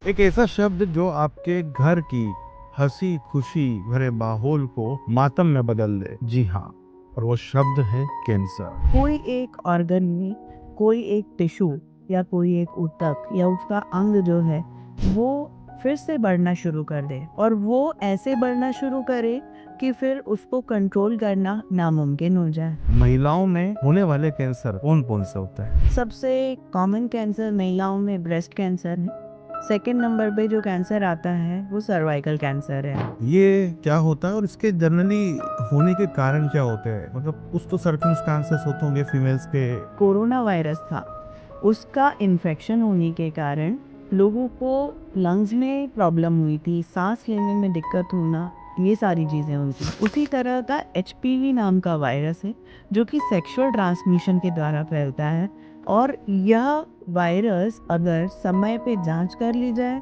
एक ऐसा शब्द जो आपके घर की हंसी खुशी भरे माहौल को मातम में बदल दे। जी हाँ, और वो शब्द है कैंसर। कोई एक ऑर्गन में कोई एक टिश्यू या कोई एक ऊतक या उसका अंग जो है वो फिर से बढ़ना शुरू कर दे और वो ऐसे बढ़ना शुरू करे कि फिर उसको कंट्रोल करना नामुमकिन हो जाए। महिलाओं में होने वाले कैंसर कौन कौन से होते हैं? सबसे कॉमन कैंसर महिलाओं में ब्रेस्ट कैंसर है। सेकंड नंबर पे जो कैंसर आता है वो सर्वाइकल कैंसर है। ये क्या होता है और इसके जनरली होने के कारण क्या होते हैं? मतलब कुछ तो सर्कमस्टांसेस होते होंगे फीमेल्स के। कोरोना वायरस था, उसका इन्फेक्शन होने के कारण लोगों को लंग्स में प्रॉब्लम हुई थी, सांस लेने में दिक्कत होना, ये सारी चीज़ें हुई थी। उसी तरह का एचपीवी नाम का वायरस है जो कि सेक्सुअल ट्रांसमिशन के द्वारा फैलता है और यह वायरस अगर समय पे जांच कर ली जाए,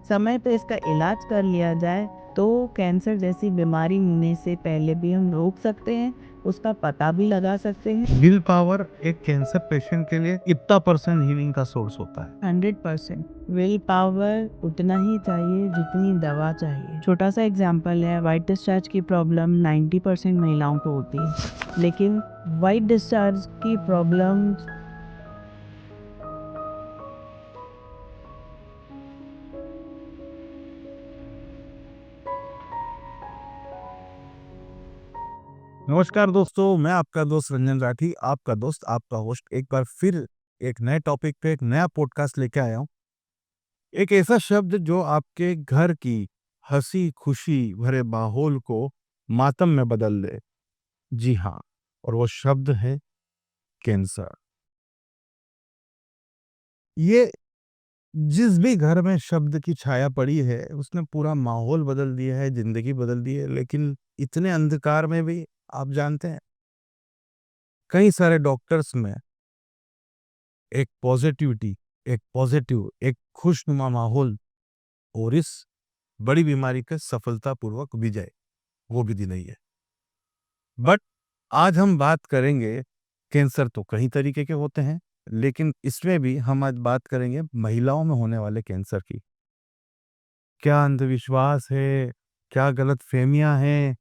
समय पे इसका इलाज कर लिया जाए तो कैंसर जैसी बीमारी होने से पहले भी हम रोक सकते हैं, उसका पता भी लगा सकते हैं। विल पावर एक कैंसर पेशेंट के लिए कितना परसेंट हीलिंग का सोर्स होता है? 100% विल पावर उतना ही चाहिए जितनी दवा चाहिए। छोटा सा एग्जांपल है, वाइट डिस्चार्ज की प्रॉब्लम 90% महिलाओं को होती है, लेकिन वाइट डिस्चार्ज की प्रॉब्लम नमस्कार दोस्तों, मैं आपका दोस्त रंजन राठी, आपका दोस्त, आपका होस्ट एक बार फिर एक नए टॉपिक पे एक नया पॉडकास्ट लेके आया हूँ। एक ऐसा शब्द जो आपके घर की हंसी खुशी भरे माहौल को मातम में बदल दे। जी हाँ, और वो शब्द है कैंसर। ये जिस भी घर में शब्द की छाया पड़ी है उसने पूरा माहौल बदल दिया है, जिंदगी बदल दी है। लेकिन इतने अंधकार में भी आप जानते हैं कई सारे डॉक्टर्स में एक पॉजिटिविटी, एक खुशनुमा माहौल और इस बड़ी बीमारी के सफलतापूर्वक विजय, वो विधि नहीं है। बट आज हम बात करेंगे, कैंसर तो कई तरीके के होते हैं, लेकिन इसमें भी हम आज बात करेंगे महिलाओं में होने वाले कैंसर की। क्या अंधविश्वास है, क्या गलतफहमियां हैं,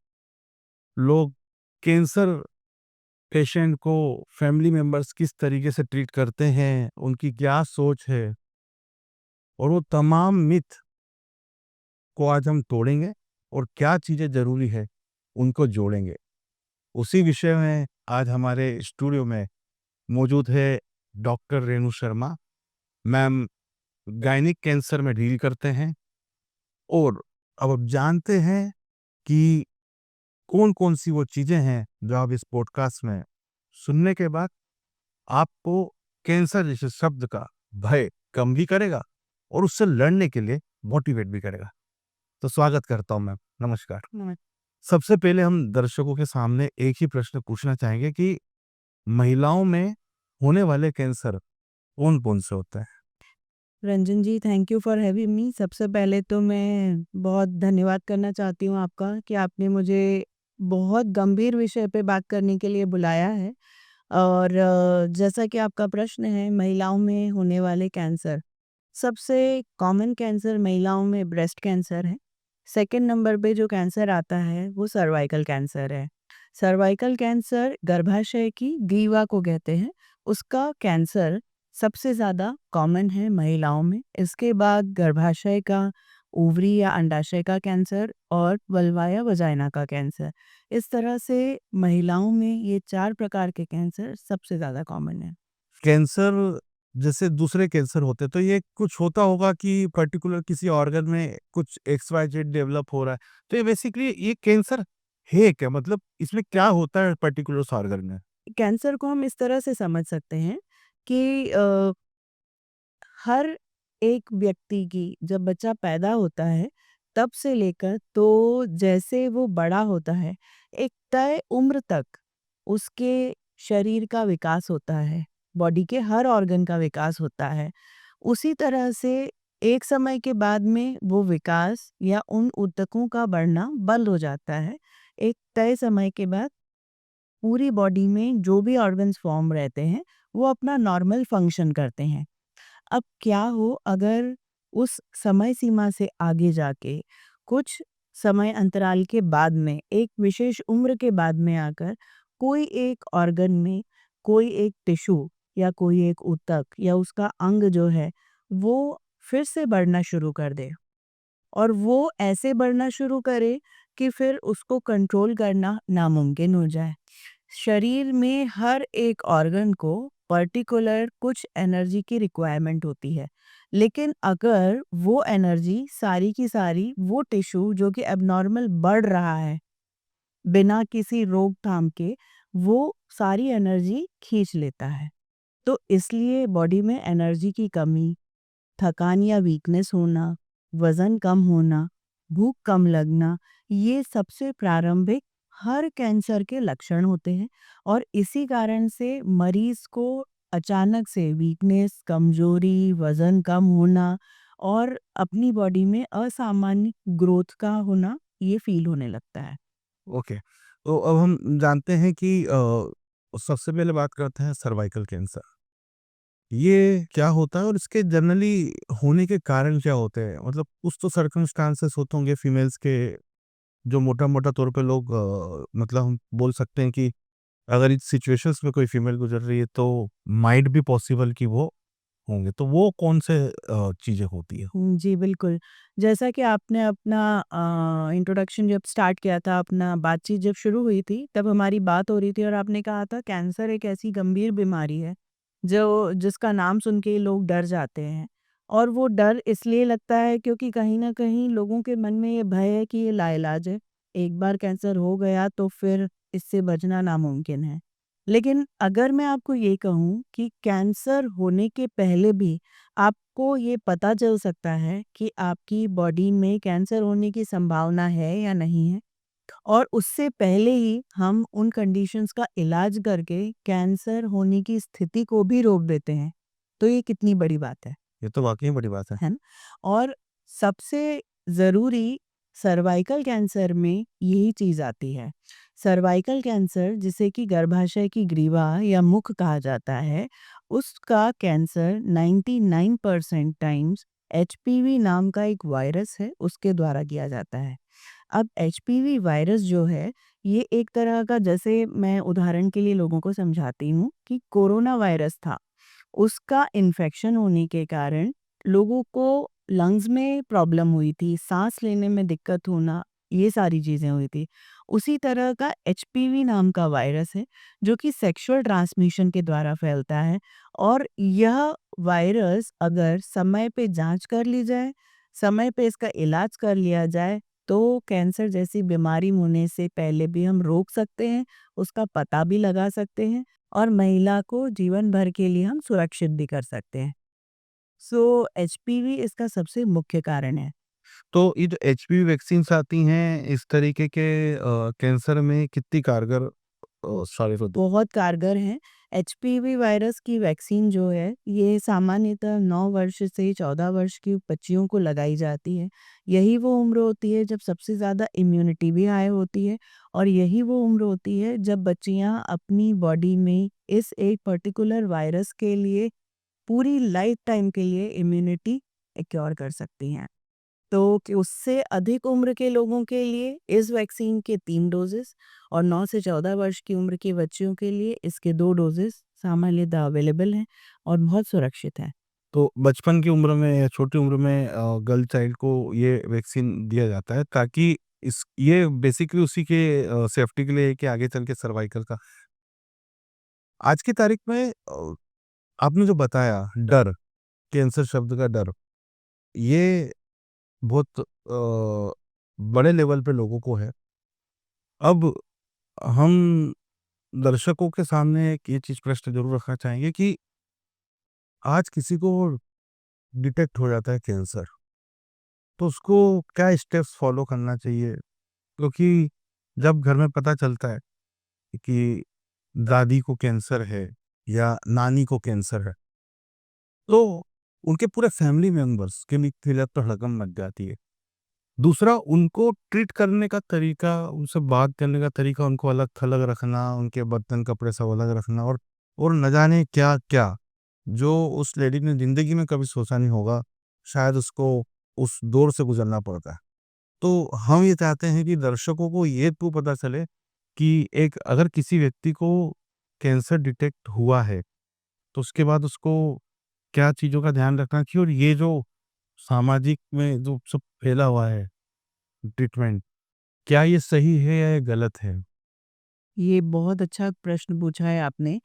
लोग कैंसर पेशेंट को फैमिली मेंबर्स किस तरीके से ट्रीट करते हैं, उनकी क्या सोच है, और वो तमाम मिथ को आज हम तोड़ेंगे और क्या चीजें जरूरी है उनको जोड़ेंगे। उसी विषय में आज हमारे स्टूडियो में मौजूद है doctor Renu Sharma. Ma'am gynaec cancer में डील करते हैं और अब जानते हैं कि कौन कौन सी वो चीजें हैं जो आप इस पॉडकास्ट में सुनने के बाद आपको कैंसर जैसे शब्द का भय कम भी करेगा और उससे लड़ने के लिए मोटिवेट भी करेगा। तो स्वागत करता हूं मैम, नमस्कार। सबसे पहले हम दर्शकों के सामने एक ही प्रश्न पूछना चाहेंगे कि महिलाओं में होने वाले कैंसर कौन कौन से होते हैं? Ranjan ji, thank you for having me. सबसे पहले तो मैं बहुत धन्यवाद करना चाहती हूँ आपका कि आपने मुझे बहुत गंभीर विषय पे बात करने के लिए बुलाया है। और जैसा कि आपका प्रश्न है, महिलाओं में होने वाले कैंसर, सबसे कॉमन कैंसर महिलाओं में ब्रेस्ट कैंसर है। सेकंड नंबर पे जो कैंसर आता है वो सर्वाइकल कैंसर है। सर्वाइकल कैंसर गर्भाशय की ग्रीवा को कहते हैं, उसका कैंसर सबसे ज़्यादा कॉमन है महिलाओं में। इसके बाद गर्भाशय का, ओवरी या अंडाशय का कैंसर और वल्वा या वजाइना का कैंसर। इस तरह से महिलाओं में ये 4 प्रकार के कैंसर सबसे ज़्यादा कॉमन है। कैंसर जैसे दूसरे कैंसर होते हैं तो ये कुछ होता होगा कि पर्टिकुलर किसी ऑर्गन में कुछ एक्स वाई जेड डेवलप हो रहा है, तो ये बेसिकली ये कैंसर है क्या? मतलब इसमें क्या होता है पर्टिकुलर उस ऑर्गन में? कैंसर को हम इस तरह से समझ सकते हैं कि हर एक व्यक्ति की जब बच्चा पैदा होता है तब से लेकर तो जैसे वो बड़ा होता है, एक तय उम्र तक उसके शरीर का विकास होता है, बॉडी के हर ऑर्गन का विकास होता है। उसी तरह से एक समय के बाद में वो विकास या उन ऊतकों का बढ़ना बंद हो जाता है। एक तय समय के बाद पूरी बॉडी में जो भी ऑर्गन्स फॉर्म रहते हैं, वो अपना नॉर्मल फंक्शन करते हैं। अब क्या हो अगर उस समय सीमा से आगे जाके कुछ समय अंतराल के बाद में, एक विशेष उम्र के बाद में आकर कोई एक ऑर्गन में, कोई एक टिश्यू या कोई एक ऊतक या उसका अंग जो है, वो फिर से बढ़ना शुरू कर दे। और वो ऐसे बढ़ना शुरू करे कि फिर उसको कंट्रोल करना नामुमकिन हो जाए। शरीर में हर एक ऑर्गन को पर्टिकुलर कुछ एनर्जी की रिक्वायरमेंट होती है। लेकिन अगर वो एनर्जी सारी की सारी वो टिश्यू जो कि एब्नॉर्मल बढ़ रहा है, बिना किसी रोकथाम के, वो सारी एनर्जी खींच लेता है। तो इसलिए बॉडी में एनर्जी की कमी, थकान या वीकनेस होना, वज़न कम होना, भूख कम लगना, ये सबसे प्रारंभिक हर कैंसर के लक्षण होते हैं। और इसी कारण से मरीज़ को अचानक से वीकनेस, कमज़ोरी, वज़न कम होना और अपनी बॉडी में असामान्य ग्रोथ का होना, ये फ़ील होने लगता है। ओके। तो अब हम जानते हैं कि सबसे पहले बात करते हैं सर्वाइकल कैंसर। ये क्या होता है और इसके जनरली होने के कारण क्या होते हैं? मतलब कुछ तो सर्कमस्टांसेस होते होंगे फीमेल्स के, जो मोटा-मोटा तौर पे लोग मतलब हम बोल सकते हैं कि अगर इस सिचुएशंस में कोई फीमेल गुज़र रही है तो माइट बी पॉसिबल कि वो होंगे। तो वो कौन से चीज़ें होती हैं? जी, बिल्कुल। जैसा कि आपने अपना इंट्रोडक्शन जब स्टार्ट किया था, अपना बातचीत जब शुरू हुई थी, तब हमारी बात हो रही थी और आपने कहा था कैंसर एक ऐसी गंभीर बीमारी है, जो जिसका नाम सुन के ही लोग डर जाते हैं। और वो डर इसलिए लगता है क्योंकि कहीं न कहीं लोगों के मन में ये भय है कि ये लाइलाज है। एक बार कैंसर हो गया तो फिर इससे बचना नामुमकिन है। लेकिन अगर मैं आपको ये कहूँ कि कैंसर होने के पहले भी आपको ये पता चल सकता है कि आपकी बॉडी में कैंसर होने की संभावना है या नहीं है, और उससे पहले ही हम उन कंडीशंस का इलाज करके कैंसर होने की स्थिति को भी रोक देते हैं। तो ये कितनी बड़ी बात ये तो वाक़ई बड़ी बात है। है ना? और सबसे ज़रूरी सर्वाइकल कैंसर में यही चीज़ आती है। सर्वाइकल कैंसर, जिसे कि गर्भाशय की ग्रीवा या मुख कहा जाता है, उसका कैंसर 99% टाइम्स एचपीवी नाम का एक वायरस है, उसके द्वारा किया जाता है। अब एचपीवी वायरस जो है, ये एक तरह का, जैसे मैं उदाहरण के लिए लोगों को समझाती हूँ कि कोरोना वायरस था। उसका इन्फेक्शन होने के कारण लोगों को लंग्स में प्रॉब्लम हुई थी, साँस लेने में दिक्कत होना, ये सारी चीज़ें हुई थी। उसी तरह का एचपीवी नाम का वायरस है, जो कि सेक्सुअल ट्रांसमिशन के द्वारा फैलता है। और यह वायरस अगर समय पे जाँच कर ली जाए, समय पे इसका इलाज कर लिया जाए, तो कैंसर जैसी बीमारी होने से पहले भी हम रोक सकते हैं, उसका पता भी लगा सकते हैं और महिला को जीवन भर के लिए हम सुरक्षित भी कर सकते हैं। सो एचपीवी इसका सबसे मुख्य कारण है। तो ये जो एचपीवी वैक्सीन्स आती हैं इस तरीके के कैंसर में कितनी कारगर साबित होती बहुत कारगर हैं। एचपीवी वायरस की वैक्सीन जो है, ये सामान्यतः 9 वर्ष से 14 वर्ष की बच्चियों को लगाई जाती है। यही वो उम्र होती है जब सबसे ज़्यादा इम्यूनिटी भी हाई होती है, और यही वो उम्र होती है जब बच्चियाँ अपनी बॉडी में इस एक पर्टिकुलर वायरस के लिए पूरी लाइफ टाइम के लिए इम्यूनिटी एक्योर कर सकती हैं। तो कि उससे अधिक उम्र के लोगों के लिए इस वैक्सीन के 3 डोज़ेज़, और 9 से 14 वर्ष की उम्र की बच्चियों के लिए इसके 2 डोज़ेज़ सामान्यतः अवेलेबल हैं और बहुत सुरक्षित हैं। तो बचपन की उम्र में या छोटी उम्र में गर्ल चाइल्ड को ये वैक्सीन दिया जाता है ताकि इस ये बेसिकली उसी के सेफ्टी के लिए है कि आगे चल के सर्वाइकल का आज की तारीख में आपने जो बताया डर, कैंसर शब्द का डर, ये बहुत बड़े लेवल पे लोगों को है। अब हम दर्शकों के सामने एक ये चीज़ प्रश्न ज़रूर रखना चाहेंगे कि आज किसी को डिटेक्ट हो जाता है कैंसर, तो उसको क्या स्टेप्स फॉलो करना चाहिए? क्योंकि जब घर में पता चलता है कि दादी को कैंसर है या नानी को कैंसर है, तो उनके पूरे फैमिली मेंबर्स के लिए तो हड़कंप मच जाती है। दूसरा, उनको ट्रीट करने का तरीका, उनसे बात करने का तरीका, उनको अलग-थलग रखना, उनके बर्तन, कपड़े सब अलग रखना और न जाने क्या-क्या, जो उस लेडी ने ज़िंदगी में कभी सोचा नहीं होगा, शायद उसको उस दौर से गुज़रना पड़ता है। तो हम ये चाहते हैं कि दर्शकों को ये तो पता चले कि एक अगर किसी व्यक्ति को कैंसर डिटेक्ट हुआ है, तो उसके बाद उसको क्या चीज़ों का ध्यान रखना चाहिए और ये जो सामाजिक में जो सब फैला हुआ है ट्रीटमेंट, क्या ये सही है या ये गलत है? ये बहुत अच्छा प्रश्न पूछा है आपने।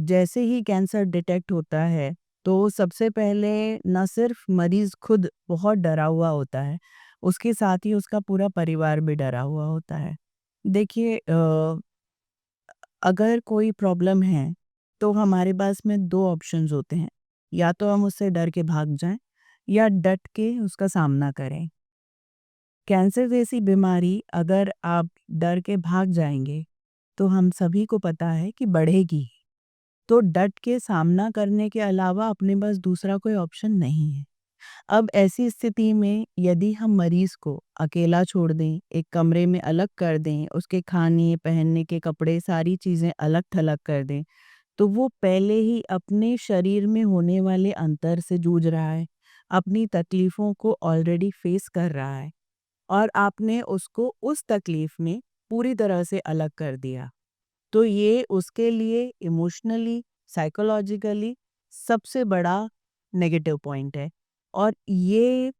जैसे ही कैंसर डिटेक्ट होता है, तो सबसे पहले ना सिर्फ मरीज़ खुद बहुत डरा हुआ होता है, उसके साथ ही उसका पूरा परिवार भी डरा हुआ होता है। देखिए अगर कोई प्रॉब्लम है, तो हमारे पास में 2 ऑप्शंस होते हैं। या तो हम उससे डर के भाग जाएँ या डट के उसका सामना करें। कैंसर जैसी बीमारी अगर आप डर के भाग जाएँगे, तो हम सभी को पता है कि बढ़ेगी। तो डट के सामना करने के अलावा अपने पास दूसरा कोई ऑप्शन नहीं है। अब ऐसी स्थिति में यदि हम मरीज़ को अकेला छोड़ दें, एक कमरे में अलग कर दें, उसके खाने, पहनने के कपड़े सारी चीज़ें अलग-थलग कर दें, तो वो पहले ही अपने शरीर में होने वाले अंतर से जूझ रहा है, अपनी तकलीफ़ों को ऑलरेडी फ़ेस कर रहा है और आपने उसको उस तकलीफ़ में पूरी तरह से अलग कर दिया। तो ये उसके लिए इमोशनली, साइकोलॉजिकली सबसे बड़ा नेगेटिव पॉइंट है और ये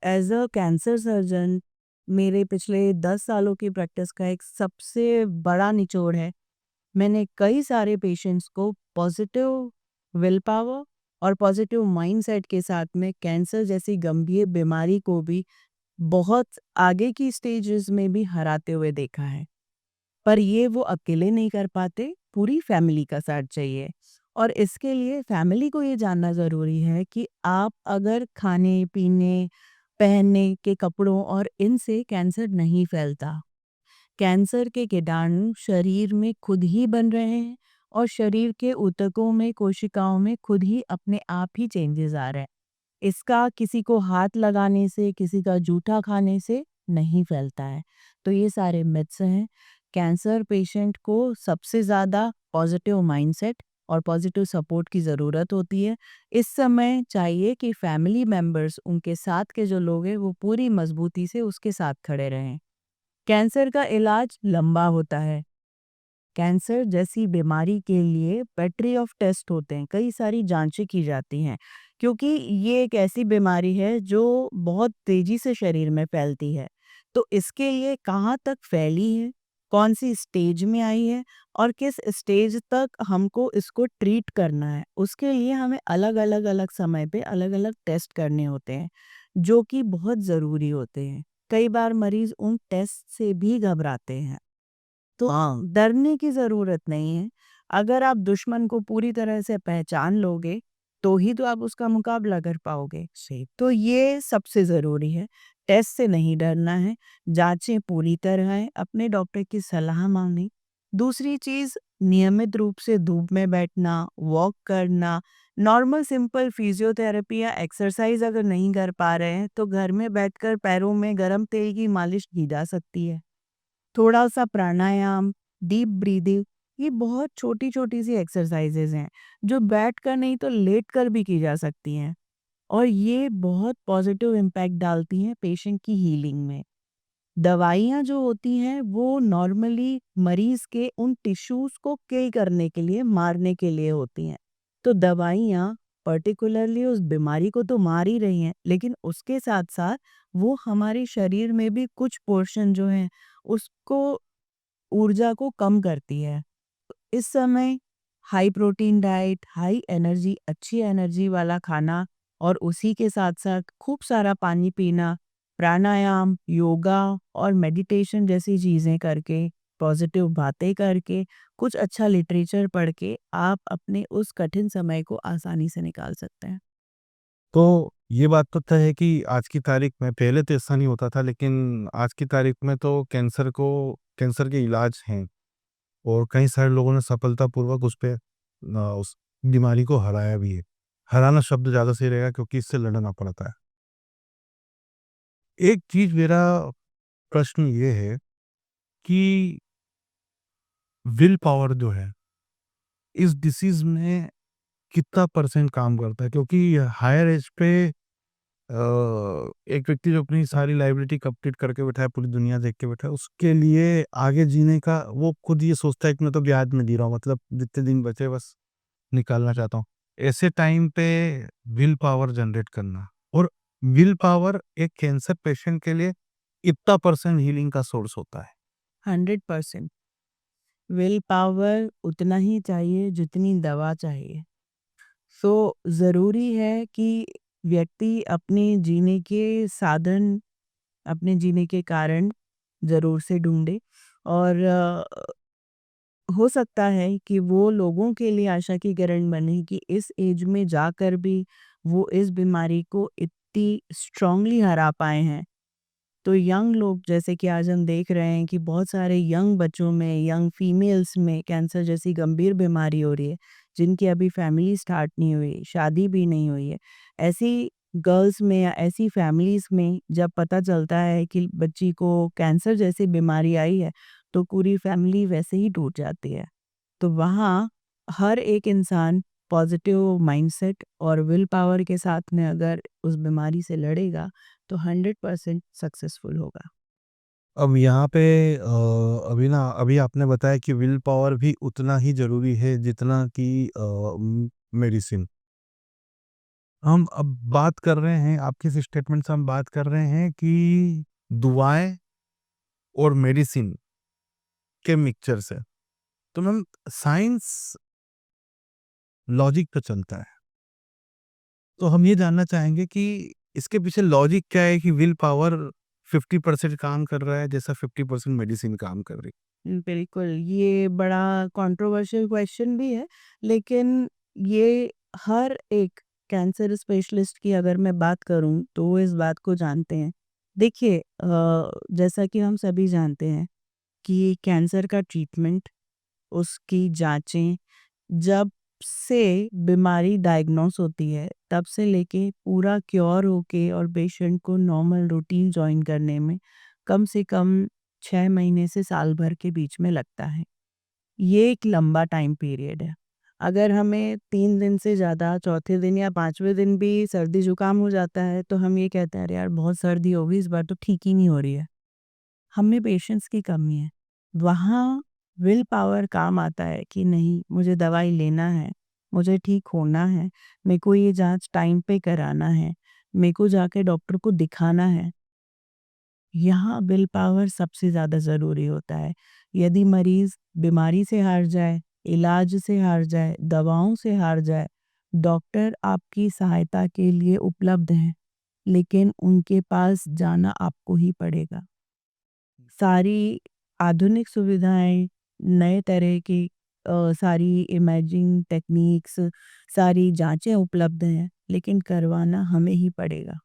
एज़ अ कैंसर सर्जन मेरे पिछले 10 सालों की प्रैक्टिस का एक सबसे बड़ा निचोड़ है। मैंने कई सारे पेशेंट्स को पॉजिटिव विल पावर और पॉजिटिव माइंडसेट के साथ में कैंसर जैसी गंभीर बीमारी को भी बहुत आगे की स्टेजेस में भी हराते हुए देखा है। पर ये वो अकेले नहीं कर पाते, पूरी फैमिली का साथ चाहिए। और इसके लिए फैमिली को ये जानना ज़रूरी है कि आप अगर खाने-पीने, पहनने के कपड़ों और इनसे कैंसर नहीं फैलता। कैंसर के कीटाणु शरीर में खुद ही बन रहे हैं और शरीर के ऊतकों में, कोशिकाओं में खुद ही अपने आप ही चेंजेज़ आ रहे हैं। इसका किसी को हाथ लगाने से, किसी का जूठा खाने से नहीं फैलता है। तो ये सारे मिथ्स हैं। कैंसर पेशेंट को सबसे ज़्यादा पॉज़िटिव माइंडसेट और पॉज़िटिव सपोर्ट की ज़रूरत होती है। इस समय चाहिए कि फैमिली मेंबर्स, उनके साथ के जो लोग हैं, वो पूरी मज़बूती से उसके साथ खड़े रहें। कैंसर का इलाज लंबा होता है। कैंसर जैसी बीमारी के लिए बैटरी ऑफ टेस्ट होते हैं, कई सारी जांचें की जाती हैं क्योंकि ये एक ऐसी बीमारी है जो बहुत तेजी से शरीर में फैलती है। तो इसके लिए कहाँ तक फैली है, कौन सी स्टेज में आई है और किस स्टेज तक हमको इसको ट्रीट करना है, उसके लिए हमें अलग समय पे अलग-अलग टेस्ट करने होते हैं, जो कि बहुत ज़रूरी होते हैं। कई बार मरीज़ उन टेस्ट से भी घबराते हैं। तो डरने की ज़रूरत नहीं है। अगर आप दुश्मन को पूरी तरह से पहचान लोगे, तो ही तो आप उसका मुकाबला कर पाओगे। सही। तो ये सबसे ज़रूरी है। टेस्ट से नहीं डरना है, जाँचें पूरी तरह है, अपने डॉक्टर की सलाह माँगनी। दूसरी चीज़ नियमित रूप से धूप में बैठना, वॉक करना, नॉर्मल सिंपल फिज़ियोथेरेपी या एक्सरसाइज़ अगर नहीं कर पा रहे हैं, तो घर में बैठकर पैरों में गरम तेल की मालिश की जा सकती है। थोड़ा-सा प्राणायाम, डीप ब्रीदिंग, ये बहुत छोटी-छोटी सी एक्सरसाइज़ेज़ हैं, जो बैठकर नहीं तो लेटकर भी की जा सकती हैं और ये बहुत पॉज़िटिव इम्पैक्ट डालती हैं पेशेंट की हीलिंग में। दवाइयाँ जो होती हैं वो नॉर्मली मरीज़ के उन टिश्यूज़ को किल करने के लिए, मारने के लिए होती हैं। तो दवाइयाँ पर्टिकुलरली उस बीमारी को तो मार ही रही हैं, लेकिन उसके साथ-साथ वो हमारे शरीर में भी कुछ पोर्शन जो हैं, उसको ऊर्जा को कम करती है। इस समय high protein diet, high energy, अच्छी एनर्जी वाला खाना और उसी के साथ-साथ खूब सारा पानी पीना, प्राणायाम, योगा और मेडिटेशन जैसी चीज़ें करके, पॉज़िटिव बातें करके, कुछ अच्छा लिटरेचर पढ़ के आप अपने उस कठिन समय को आसानी से निकाल सकते हैं। तो ये बात तो तय है कि आज की तारीख में पहले तो ऐसा नहीं होता था लेकिन आज की तारीख में तो कैंसर के इलाज हैं और कई सारे लोगों ने सफलतापूर्वक उस बीमारी को हराया भी है। हराना शब्द ज़्यादा सही रहेगा क्योंकि इससे लड़ना पड़ता है। एक चीज़ मेरा प्रश्न ये है कि विल पावर जो है, इस डिसीज़ में कितना परसेंट काम करता है? क्योंकि हायर एज पे एक व्यक्ति जो अपनी सारी लाइबिलिटी कंप्लीट करके बैठा है, पूरी दुनिया देख के बैठा है, उसके लिए आगे जीने का वो खुद ये सोचता है कि मैं तो ब्याज में जी रहा हूँ, मतलब जितने दिन बचे बस निकालना चाहता हूँ। ऐसे टाइम पे विल पावर जनरेट करना, और विल पावर एक कैंसर पेशेंट के लिए इतना परसेंट हीलिंग का सोर्स होता है। 100% विल पावर उतना ही चाहिए जितनी दवा चाहिए। सो ज़रूरी है कि व्यक्ति अपने जीने के साधन, अपने जीने के कारण ज़रूर से ढूँढे, और हो सकता है कि वो लोगों के लिए आशा की किरण बने कि इस एज में जाकर भी वो इस बीमारी को इतनी स्ट्रॉन्गली हरा पाए हैं। तो यंग लोग, जैसे कि आज हम देख रहे हैं कि बहुत सारे यंग बच्चों में, यंग फीमेल्स में कैंसर जैसी गंभीर बीमारी हो रही है, जिनकी अभी फैमिली स्टार्ट नहीं हुई, शादी भी नहीं हुई है। ऐसी गर्ल्स में या ऐसी फैमिलीज़ में जब पता चलता है कि बच्ची को कैंसर जैसी बीमारी आई है, तो पूरी फैमिली वैसे ही टूट जाती है। तो वहाँ हर एक इंसान पॉजिटिव माइंडसेट और विल पावर के साथ में अगर उस बीमारी से लड़ेगा, तो 100% सक्सेसफुल होगा। अब यहाँ पे अभी आपने बताया कि विल पावर भी उतना ही ज़रूरी है जितना कि मेडिसिन। हम अब बात कर रहे हैं, आपके इस स्टेटमेंट से हम बात कर रहे हैं कि दुआएँ और मेडिसिन के मिक्सचर से। तो मैम, साइंस लॉजिक पे चलता है। तो हम ये जानना चाहेंगे कि इसके पीछे लॉजिक क्या है कि विल पावर 50% काम कर रहा है, जैसा 50% मेडिसिन काम कर रही है? बिल्कुल, ये बड़ा कंट्रोवर्शियल क्वेश्चन भी है, लेकिन ये हर एक कैंसर स्पेशलिस्ट की अगर मैं बात करूँ, तो वो इस बात को जानते हैं। देखिए, जैसा कि हम सभी जानते हैं कि कैंसर का ट्रीटमेंट, उसकी जाँचें, जब से बीमारी डायग्नोस होती है, तब से लेके पूरा क्योर होके और पेशेंट को नॉर्मल रूटीन जॉइन करने में कम से कम 6 महीने से साल भर के बीच में लगता है। ये एक लंबा टाइम पीरियड है। अगर हमें 3 दिन से ज़्यादा चौथे दिन या 5वें दिन भी सर्दी-जुकाम हो जाता है, तो हम ये कहते हैं, अरे यार बहुत सर्दी हो गई, इस बार तो ठीक ही नहीं हो रही है। हम में पेशेंस की कमी है। वहाँ विल पावर काम आता है कि नहीं, मुझे दवाई लेना है, मुझे ठीक होना है, मेरे को ये जाँच टाइम पे कराना है, मेरे को जाके डॉक्टर को दिखाना है। यहाँ विल पावर सबसे ज़्यादा ज़रूरी होता है। यदि मरीज़ बीमारी से हार जाए, इलाज से हार जाए, दवाओं से हार जाए, डॉक्टर आपकी सहायता के लिए उपलब्ध हैं, लेकिन उनके पास जाना आपको ही पड़ेगा। सारी आधुनिक सुविधाएँ, नए तरह की सारी इमेजिंग टेक्निक्स, सारी जाँचें उपलब्ध हैं, लेकिन करवाना हमें ही पड़ेगा।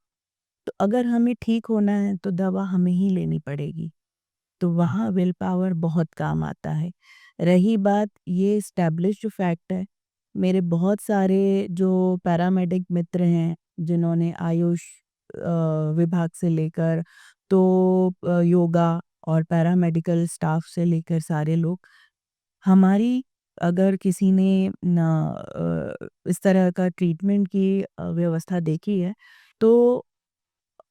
तो अगर हमें ठीक होना है, तो दवा हमें ही लेनी पड़ेगी। तो वहाँ विल पावर बहुत काम आता है। रही बात, ये एस्टेब्लिश्ड फैक्ट है, मेरे बहुत सारे जो पैरामेडिक मित्र हैं, जिन्होंने आयुष विभाग से लेकर तो योगा और पैरामेडिकल स्टाफ से लेकर सारे लोग, हमारी अगर किसी ने इस तरह का ट्रीटमेंट की व्यवस्था देखी है, तो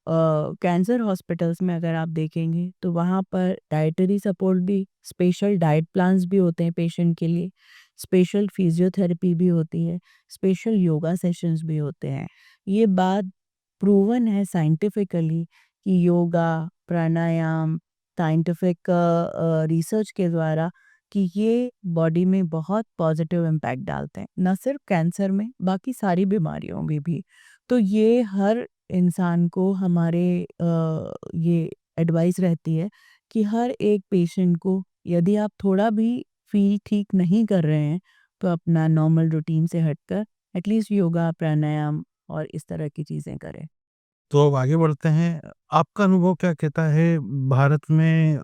कैंसर हॉस्पिटल्स में अगर आप देखेंगे, तो वहाँ पर डाइटरी सपोर्ट भी, स्पेशल डाइट प्लान्स भी होते हैं पेशेंट के लिए, स्पेशल फिजियोथेरेपी भी होती है, स्पेशल योगा सेशंस भी होते हैं। ये बात प्रूवन है साइंटिफिकली कि योगा, प्राणायाम, साइंटिफिक रिसर्च के द्वारा, कि ये बॉडी में बहुत पॉजिटिव इम्पैक्ट डालते हैं, ना सिर्फ कैंसर में, बाकी सारी बीमारियों में भी। तो ये हर इंसान को हमारे ये एडवाइस रहती है कि हर एक पेशेंट को, यदि आप थोड़ा भी फ़ील ठीक नहीं कर रहे हैं, तो अपना नॉर्मल रूटीन से हटकर एटलीस्ट योगा, प्राणायाम और इस तरह की चीज़ें करें। तो अब आगे बढ़ते हैं। आपका अनुभव क्या कहता है, भारत में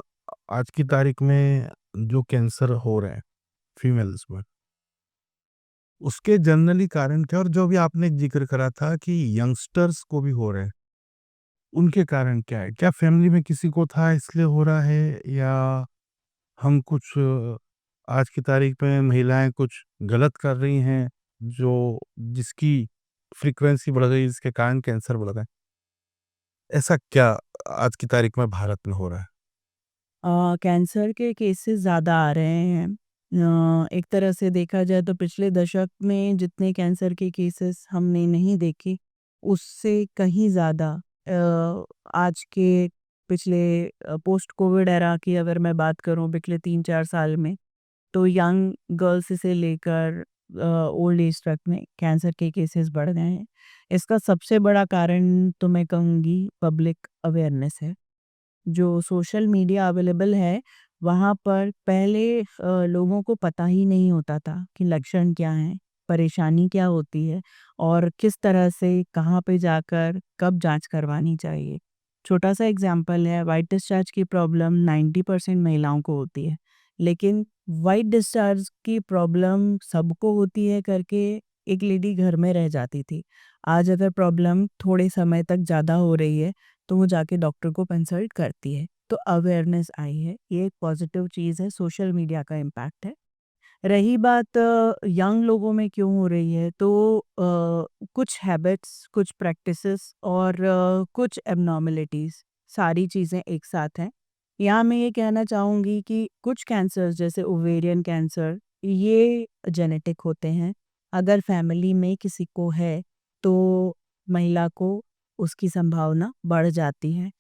आज की तारीख में जो कैंसर हो रहा है फीमेल्स में, उसके जनरली कारण क्या, और जो भी आपने ज़िक्र करा था कि यंगस्टर्स को भी हो रहा है, उनके कारण क्या है? क्या फैमिली में किसी को था इसलिए हो रहा है, या हम कुछ आज की तारीख में महिलाएँ कुछ गलत कर रही हैं, जो जिसकी फ्रीक्वेंसी बढ़ गई, जिसके कारण कैंसर बढ़ रहा है? ऐसा क्या आज की तारीख में भारत में हो रहा है? कैंसर के केसेस ज़्यादा आ रहे हैं। एक तरह से देखा जाए तो पिछले दशक में जितने कैंसर के केसेस हमने नहीं देखे, उससे कहीं ज़्यादा आज के पिछले पोस्ट कोविड एरा की अगर मैं बात करूँ पिछले 3-4 साल में, तो यंग गर्ल्स से लेकर ओल्ड एज तक में कैंसर के केसेस बढ़ गए हैं। इसका सबसे बड़ा कारण तो मैं कहूँगी पब्लिक अवेयरनेस है। जो सोशल मीडिया अवेलेबल है, वहाँ पर पहले लोगों को पता ही नहीं होता था कि लक्षण क्या हैं, परेशानी क्या होती है और किस तरह से, कहाँ पे जाकर, कब जाँच करवानी चाहिए। छोटा-सा एग्ज़ाम्पल है, व्हाइट डिस्चार्ज की प्रॉब्लम 90% महिलाओं को होती है, लेकिन व्हाइट डिस्चार्ज की प्रॉब्लम सबको होती है करके एक लेडी घर में रह जाती थी। आज अगर प्रॉब्लम थोड़े समय तक ज़्यादा हो रही है, तो वो जाके डॉक्टर को कंसल्ट करती है। तो अवेयरनेस आई है, ये एक पॉज़िटिव चीज़ है, सोशल मीडिया का इम्पैक्ट है। रही बात यंग लोगों में क्यों हो रही है, तो कुछ हैबिट्स, कुछ प्रैक्टिसेस और कुछ एब्नॉर्मैलिटीज़, सारी चीज़ें एक साथ हैं। यहाँ मैं ये कहना चाहूँगी कि कुछ कैंसर्स जैसे ओवेरियन कैंसर, ये जेनेटिक होते हैं। अगर फैमिली में किसी को है, तो महिला को उसकी संभावना बढ़ जाती है।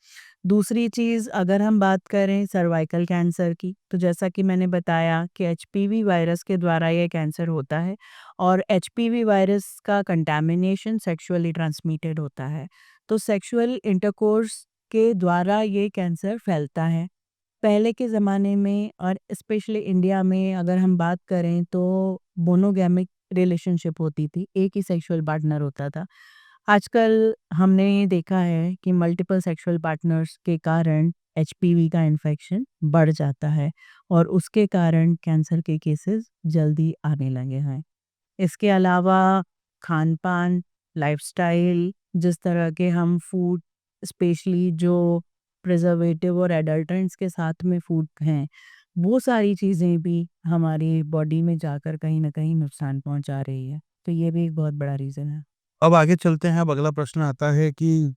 दूसरी चीज़ अगर हम बात करें सर्वाइकल कैंसर की, तो जैसा कि मैंने बताया कि एचपीवी वायरस के द्वारा ये कैंसर होता है और एचपीवी वायरस का कंटैमिनेशन सेक्सुअली ट्रांसमिटेड होता है। तो सेक्सुअल इंटरकोर्स के द्वारा ये कैंसर फैलता है। पहले के ज़माने में और स्पेशली इंडिया में अगर हम बात करें तो मोनोगैमिक रिलेशनशिप होती थी, एक ही सेक्सुअल पार्टनर होता था। आजकल हमने ये देखा है कि मल्टीपल सेक्सुअल पार्टनर्स के कारण एचपीवी का इन्फेक्शन बढ़ जाता है और उसके कारण कैंसर के केसेस जल्दी आने लगे हैं। इसके अलावा खान-पान, लाइफ़स्टाइल, जिस तरह के हम फूड स्पेशली जो प्रिज़र्वेटिव और एडल्टेंट्स के साथ में फूड हैं, वो सारी चीज़ें भी हमारी बॉडी में जाकर कहीं न कहीं नुकसान पहुँचा रही है। तो ये भी एक बहुत बड़ा रीज़न है। अब आगे चलते हैं, अब अगला प्रश्न आता है कि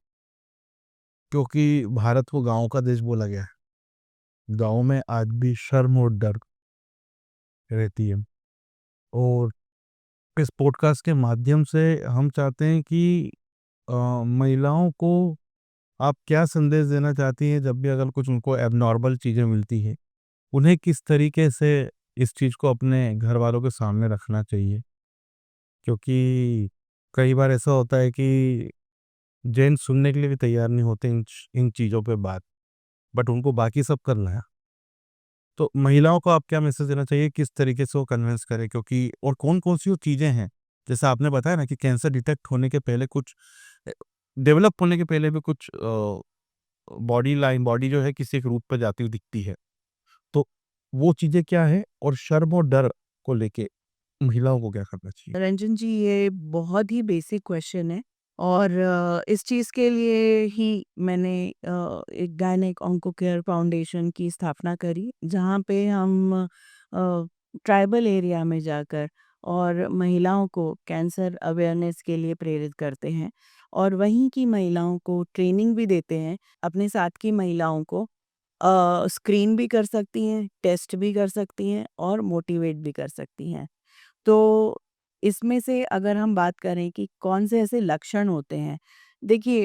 क्योंकि भारत को गाँव का देश बोला गया है, गाँव में आज भी शर्म और डर रहती है और इस पॉडकास्ट के माध्यम से हम चाहते हैं कि अ, महिलाओं को आप क्या संदेश देना चाहती हैं जब भी अगर कुछ उनको एब्नॉर्मल चीज़ें मिलती हैं? उन्हें किस तरीके से इस चीज़ को अपने घरवालों के सामने रखना चाहिए? क्योंकि कई बार ऐसा होता है कि जेंट्स सुनने के लिए भी तैयार नहीं होते इन चीज़ों पे बात, बट उनको बाकी सब करना है। तो महिलाओं को आप क्या मैसेज देना चाहिए, किस तरीके से वो कन्विंस करें? क्योंकि और कौन-कौन सी वो चीज़ें हैं, जैसे आपने बताया ना कि कैंसर डिटेक्ट होने के पहले कुछ अ, डेवलप होने के पहले भी कुछ बॉडी जो है किसी एक रूप पे जाती हुई दिखती है। तो वो चीज़ें क्या हैं और शर्म और डर को लेके महिलाओं को क्या करना चाहिए? रंजन जी, ये बहुत ही बेसिक क्वेश्चन है और इस चीज़ के लिए ही मैंने एक गायनेक ऑन्को केयर फाउंडेशन की स्थापना करी, जहाँ पे हम ट्राइबल एरिया में जाकर और महिलाओं को कैंसर अवेयरनेस के लिए प्रेरित करते हैं और वहीं की महिलाओं को ट्रेनिंग भी देते हैं। अपने साथ की महिलाओं को स्क्रीन भी कर सकती हैं, टेस्ट भी कर सकती हैं और मोटिवेट भी कर सकती हैं। तो इसमें से अगर हम बात करें कि कौन से ऐसे लक्षण होते हैं, देखिए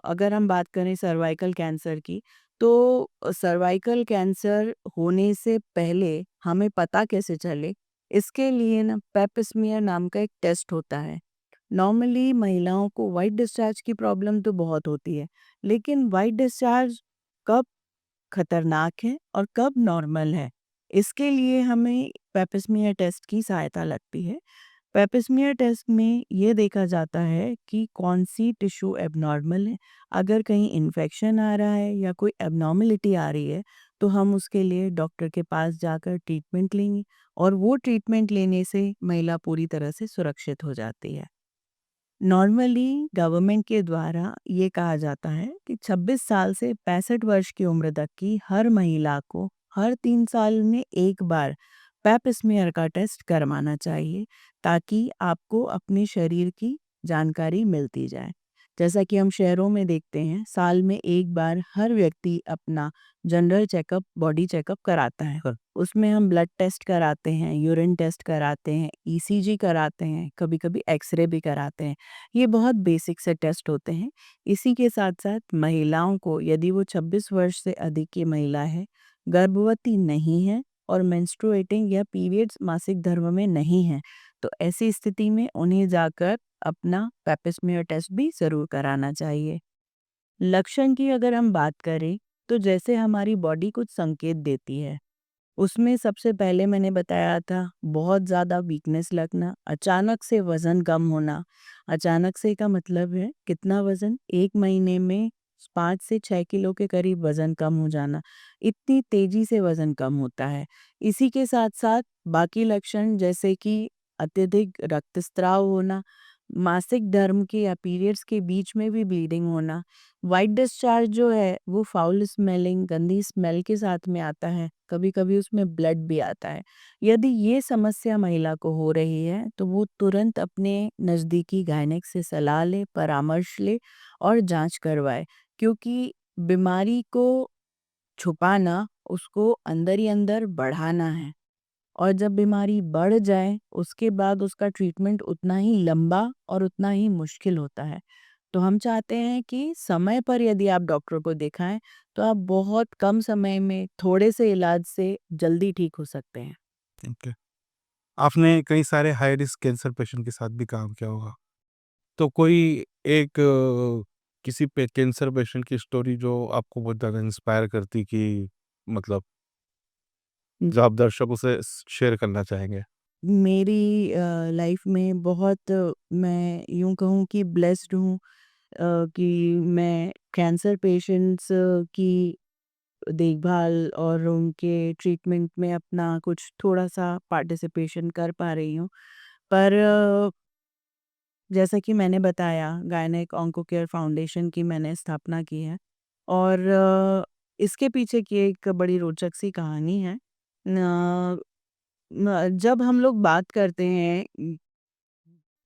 अगर हम बात करें सर्वाइकल कैंसर की, तो सर्वाइकल कैंसर होने से पहले हमें पता कैसे चले, इसके लिए ना पेप स्मीयर नाम का एक टेस्ट होता है। नॉर्मली महिलाओं को व्हाइट डिस्चार्ज की प्रॉब्लम तो बहुत होती है, लेकिन व्हाइट डिस्चार्ज कब खतरनाक है और कब नॉर्मल है, इसके लिए हमें पेप स्मीयर टेस्ट की सहायता लगती है। पेप स्मीयर टेस्ट में ये देखा जाता है कि कौन-सी टिश्यू एब्नॉर्मल है, अगर कहीं इन्फेक्शन आ रहा है या कोई एब्नॉर्मैलिटी आ रही है, तो हम उसके लिए डॉक्टर के पास जाकर ट्रीटमेंट लेंगे और वो ट्रीटमेंट लेने से महिला पूरी तरह से सुरक्षित हो जाती है। नॉर्मली गवर्नमेंट के द्वारा ये कहा जाता है कि 26 साल से 65 वर्ष की उम्र तक की हर महिला को हर 3 साल में एक बार पेप स्मीयर का टेस्ट करवाना चाहिए, ताकि आपको अपने शरीर की जानकारी मिलती जाए। जैसा कि हम शहरों में देखते हैं, साल में 1 बार हर व्यक्ति अपना जनरल चेकअप, बॉडी चेकअप कराता है। हाँ। उसमें हम ब्लड टेस्ट कराते हैं, यूरिन टेस्ट कराते हैं, ईसीजी कराते हैं, कभी-कभी एक्स-रे भी कराते हैं। ये बहुत बेसिक से टेस्ट होते हैं। इसी के साथ-साथ महिलाओं को, यदि वो 26 वर्ष से अधिक की महिला है, गर्भवती नहीं है और मेंस्ट्रुएटिंग या पीरियड्स मासिक धर्म में नहीं है, तो ऐसी स्थिति में उन्हें जाकर अपना पेप स्मीयर टेस्ट भी ज़रूर कराना चाहिए। लक्षण की अगर हम बात करें, तो जैसे हमारी बॉडी कुछ संकेत देती है, उसमें सबसे पहले मैंने बताया था, बहुत ज़्यादा वीकनेस लगना, अचानक से वज़न कम होना। अचानक से का मतलब है कितना वज़न? 1 महीने में 5 से 6 किलो के करीब वज़न कम हो जाना। इतनी तेज़ी से वज़न कम होता है। इसी के साथ-साथ बाकी लक्षण जैसे कि अत्यधिक रक्तस्राव होना, मासिक धर्म के या पीरियड्स के बीच में भी ब्लीडिंग होना, व्हाइट डिस्चार्ज जो है वो फाउल स्मेलिंग, गंदी स्मेल के साथ में आता है, कभी-कभी उसमें ब्लड भी आता है। यदि ये समस्या महिला को हो रही है, तो वो तुरंत अपने नज़दीकी गायनेक से सलाह ले, परामर्श ले और जाँच करवाए, क्योंकि बीमारी को छुपाना, उसको अंदर ही अंदर बढ़ाना है। और जब बीमारी बढ़ जाए, उसके बाद उसका ट्रीटमेंट उतना ही लंबा और उतना ही मुश्किल होता है। तो हम चाहते हैं कि समय पर यदि आप डॉक्टर को दिखाएँ, तो आप बहुत कम समय में थोड़े से इलाज से जल्दी ठीक हो सकते हैं। ओके। आपने कई सारे हाई रिस्क कैंसर पेशेंट के साथ भी काम किया होगा। तो कोई एक किसी पे कैंसर पेशेंट की स्टोरी जो आपको बहुत ज़्यादा इंस्पायर करती कि मतलब जो आप दर्शकों से शेयर करना चाहेंगे? मेरी लाइफ में बहुत मैं यूँ कहूँ कि ब्लेस्ड हूँ कि मैं कैंसर पेशेंट्स की देखभाल और उनके ट्रीटमेंट में अपना कुछ थोड़ा-सा पार्टिसिपेशन कर पा रही हूँ। पर जैसा कि मैंने बताया, गायनेक ऑन्को केयर फाउंडेशन की मैंने स्थापना की है और इसके पीछे की एक बड़ी रोचक सी कहानी है। न जब हम लोग बात करते हैं,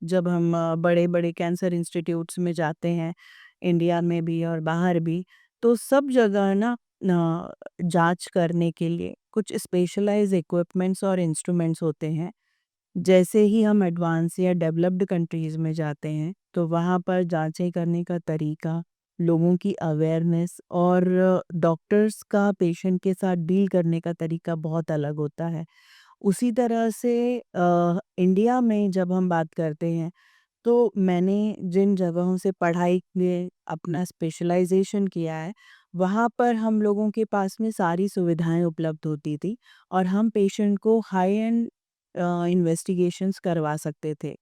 जब हम बड़े-बड़े कैंसर इंस्टीट्यूट्स में जाते हैं, इंडिया में भी और बाहर भी, तो सब जगह ना जाँच करने के लिए कुछ स्पेशलाइज़्ड इक्विपमेंट्स और इंस्ट्रूमेंट्स होते हैं। जैसे ही हम एडवांस या डेवलप्ड कंट्रीज़ में जाते हैं, तो वहाँ पर जाँचें करने का तरीका, लोगों की अवेयरनेस और डॉक्टर्स का पेशेंट के साथ डील करने का तरीका बहुत अलग होता है। उसी तरह से इंडिया में जब हम बात करते हैं, तो मैंने जिन जगहों से पढ़ाई में अपना स्पेशलाइज़ेशन किया है, वहाँ पर हम लोगों के पास में सारी सुविधाएँ उपलब्ध होती थी और हम पेशेंट को हाई एंड इन्वेस्टिगेशंस करवा सकते थे।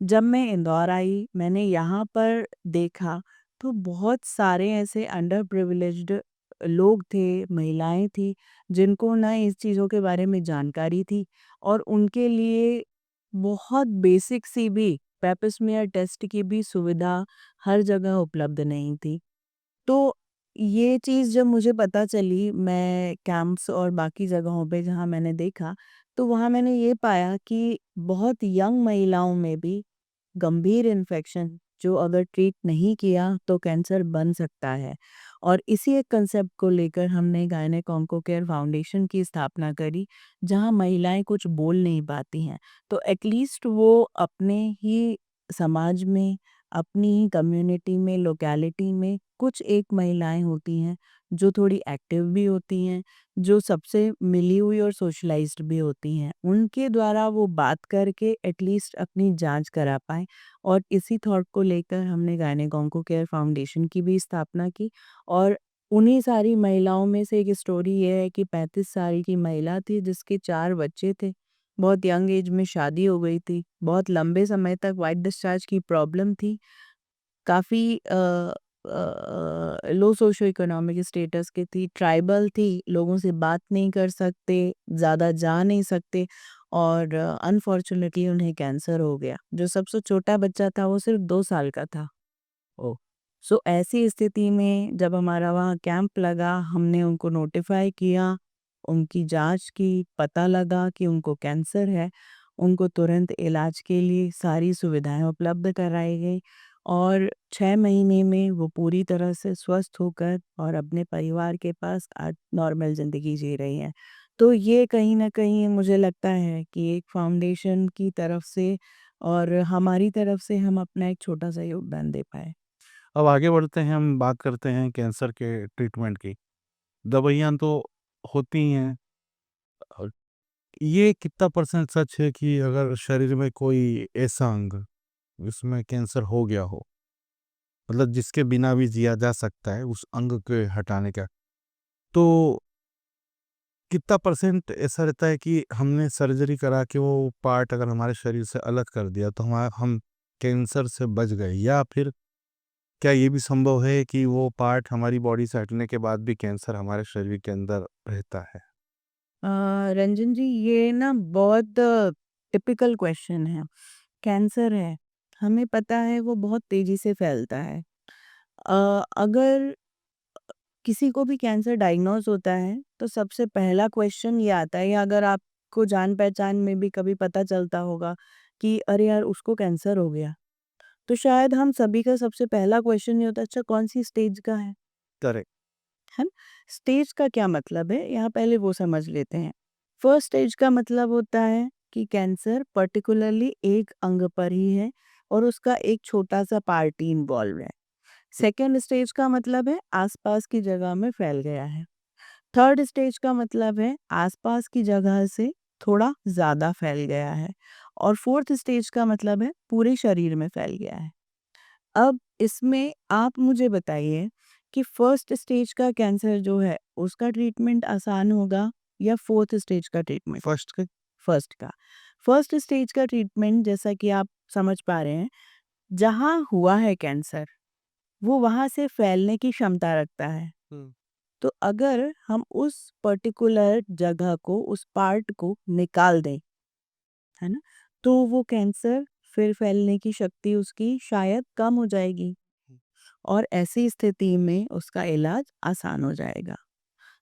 जब मैं इंदौर आई, मैंने यहाँ पर देखा तो बहुत सारे ऐसे अंडर प्रिविलेज्ड लोग थे, महिलाएँ थी, जिनको ना इस चीज़ों के बारे में जानकारी थी और उनके लिए बहुत बेसिक सी भी पेप स्मीयर टेस्ट की भी सुविधा हर जगह उपलब्ध नहीं थी। तो ये चीज़ जब मुझे पता चली, मैं कैंप्स और बाकी जगहों पे जहाँ मैंने देखा, तो वहाँ मैंने ये पाया कि बहुत यंग महिलाओं में भी गंभीर इन्फेक्शन जो अगर ट्रीट नहीं किया तो कैंसर बन सकता है। और इसी एक कंसेप्ट को लेकर हमने गायनेक ऑन्को केयर फाउंडेशन की स्थापना करी, जहाँ महिलाएं कुछ बोल नहीं पाती हैं, तो एटलीस्ट वो अपने ही समाज में, अपनी ही कम्युनिटी में, लोकेलिटी में कुछ एक महिलाएं होती हैं जो थोड़ी एक्टिव भी होती हैं, जो सबसे मिली हुई और सोशलाइज्ड भी होती हैं, उनके द्वारा वो बात करके एटलीस्ट अपनी जांच करा पाएँ। और इसी थॉट को लेकर हमने गायनेक ऑन्को केयर फाउंडेशन की भी स्थापना की और उन्हीं सारी महिलाओं में से एक स्टोरी ये है कि 35 साल की महिला थी जिसके 4 बच्चे थे। बहुत यंग एज में शादी हो गई थी। बहुत लंबे समय तक व्हाइट डिस्चार्ज की प्रॉब्लम थी। काफ़ी लो सोशो इकोनॉमिक स्टेटस की थी, ट्राइबल थी, लोगों से बात नहीं कर सकते, ज़्यादा जा नहीं सकते और अनफॉर्च्यूनेटली उन्हें कैंसर हो गया। जो सबसे छोटा बच्चा था वो सिर्फ़ 2 साल का था। ओह! सो ऐसी स्थिति में जब हमारा वहाँ कैंप लगा, हमने उनको नोटिफ़ाई किया, उनकी जाँच की, पता लगा कि उनको कैंसर है, उनको तुरंत इलाज के लिए सारी सुविधाएँ उपलब्ध कराई गई और 6 महीने में वो पूरी तरह से स्वस्थ होकर और अपने परिवार के पास आज नॉर्मल ज़िंदगी जी रही हैं। तो ये कहीं न कहीं मुझे लगता है कि एक फाउंडेशन की तरफ से और हमारी तरफ से हम अपना एक छोटा-सा योगदान दे पाए। अब आगे बढ़ते हैं, हम बात करते हैं कैंसर के ट्रीटमेंट की। दवाइयाँ तो होती ही हैं। अ, ये कितना परसेंट सच है कि अगर शरीर में कोई ऐसा अंग, जिसमें कैंसर हो गया हो, मतलब जिसके बिना भी जिया जा सकता है, उस अंग के हटाने का, तो कितना परसेंट ऐसा रहता है कि हमने सर्जरी करा के वो पार्ट अगर हमारे शरीर से अलग कर दिया, तो हम कैंसर से बच गए? या फिर क्या ये भी संभव है कि वो पार्ट हमारी बॉडी से हटने के बाद भी कैंसर हमारे शरीर के अंदर रहता है? अ, रंजन जी, ये ना बहुत टिपिकल क्वेश्चन है। कैंसर है, हमें पता है वो बहुत तेज़ी से फैलता है। अगर किसी को भी कैंसर डायग्नोज़ होता है, तो सबसे पहला क्वेश्चन ये आता है, या अगर आपको जान-पहचान में भी कभी पता चलता होगा कि अरे यार उसको कैंसर हो गया, तो शायद हम सभी का सबसे पहला क्वेश्चन ये होता है, अच्छा कौन-सी स्टेज का करेक्ट। है ना? स्टेज का क्या मतलब है, यहाँ पहले वो समझ लेते हैं। फर्स्ट स्टेज का मतलब होता है कि कैंसर पर्टिकुलरली एक अंग पर ही है और उसका एक छोटा-सा पार्ट ही इन्वॉल्व है। सेकंड स्टेज का मतलब है आसपास की जगह में फैल गया है। थर्ड स्टेज का मतलब है आसपास की जगह से थोड़ा ज़्यादा फैल गया है। और फोर्थ स्टेज का मतलब है पूरे शरीर में फैल गया है। अब इसमें आप मुझे बताइए कि फर्स्ट स्टेज का कैंसर जो है उसका ट्रीटमेंट आसान होगा या फोर्थ स्टेज का ट्रीटमेंट? फर्स्ट का। फर्स्ट का। फर्स्ट स्टेज का ट्रीटमेंट, जैसा कि आप समझ पा रहे हैं, जहाँ हुआ है कैंसर वो वहाँ से फैलने की क्षमता रखता है। हुँ। तो अगर हम उस पर्टिकुलर जगह को, उस पार्ट को निकाल दें, है ना? तो वो कैंसर फिर फैलने की शक्ति उसकी शायद कम हो जाएगी और ऐसी स्थिति में उसका इलाज आसान हो जाएगा।